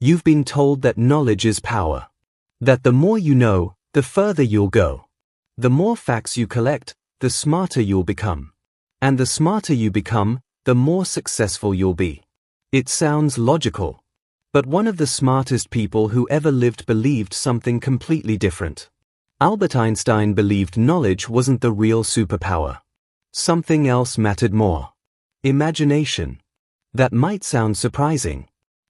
You've been told that knowledge is power. That the more you know, the further you'll go. The more facts you collect, the smarter you'll become. And the smarter you become, the more successful you'll be. It sounds logical. But one of the smartest people who ever lived believed something completely different. Albert Einstein believed knowledge wasn't the real superpower. Something else mattered more. Imagination. That might sound surprising.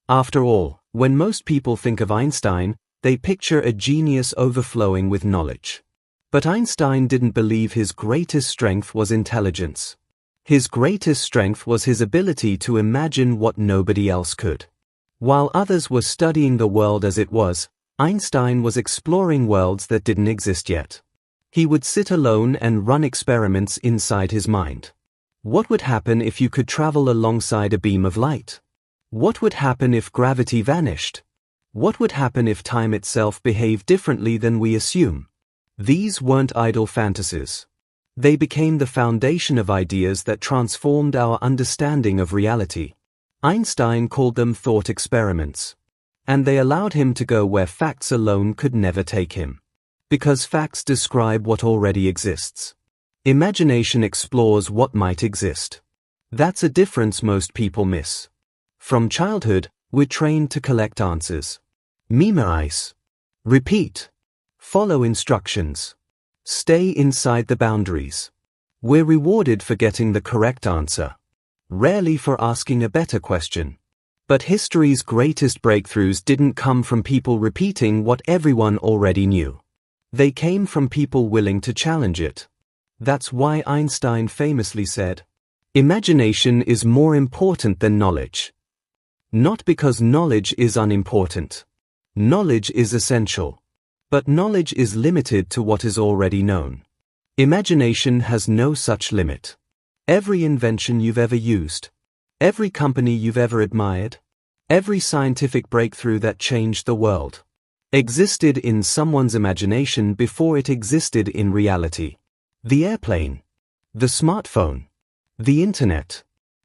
After all, when most people think of Einstein, they picture a genius overflowing with knowledge. But Einstein didn't believe his greatest strength was intelligence. His greatest strength was his ability to imagine what nobody else could. While others were studying the world as it was, Einstein was exploring worlds that didn't exist yet. He would sit alone and run experiments inside his mind. What would happen if you could travel alongside a beam of light? What would happen if gravity vanished? What would happen if time itself behaved differently than we assume? These weren't idle fantasies. They became the foundation of ideas that transformed our understanding of reality. Einstein called them thought experiments. And they allowed him to go where facts alone could never take him. Because facts describe what already exists. Imagination explores what might exist. That's a difference most people miss. From childhood, we're trained to collect answers. Memorize. Repeat. Follow instructions. Stay inside the boundaries. We're rewarded for getting the correct answer. Rarely for asking a better question. But history's greatest breakthroughs didn't come from people repeating what everyone already knew. They came from people willing to challenge it. That's why Einstein famously said, "Imagination is more important than knowledge." Not because knowledge is unimportant. Knowledge is essential. But knowledge is limited to what is already known. Imagination has no such limit. Every invention you've ever used, every company you've ever admired, every scientific breakthrough that changed the world, existed in someone's imagination before it existed in reality. The airplane, the smartphone, the internet.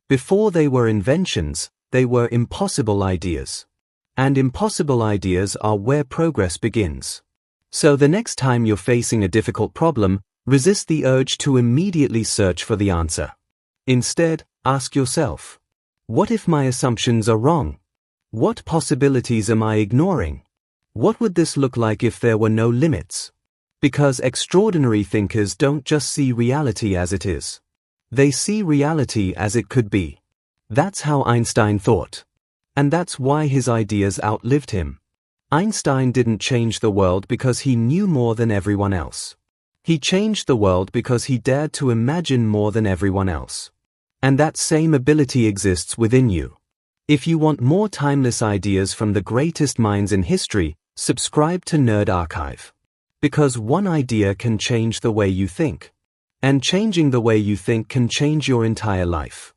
Before they were inventions, they were impossible ideas. And impossible ideas are where progress begins. So the next time you're facing a difficult problem, resist the urge to immediately search for the answer. Instead, ask yourself, what if my assumptions are wrong? What possibilities am I ignoring? What would this look like if there were no limits? Because extraordinary thinkers don't just see reality as it is. They see reality as it could be. That's how Einstein thought. And that's why his ideas outlived him. Einstein didn't change the world because he knew more than everyone else. He changed the world because he dared to imagine more than everyone else. And that same ability exists within you. If you want more timeless ideas from the greatest minds in history, subscribe to Nerd Archive. Because one idea can change the way you think. And changing the way you think can change your entire life.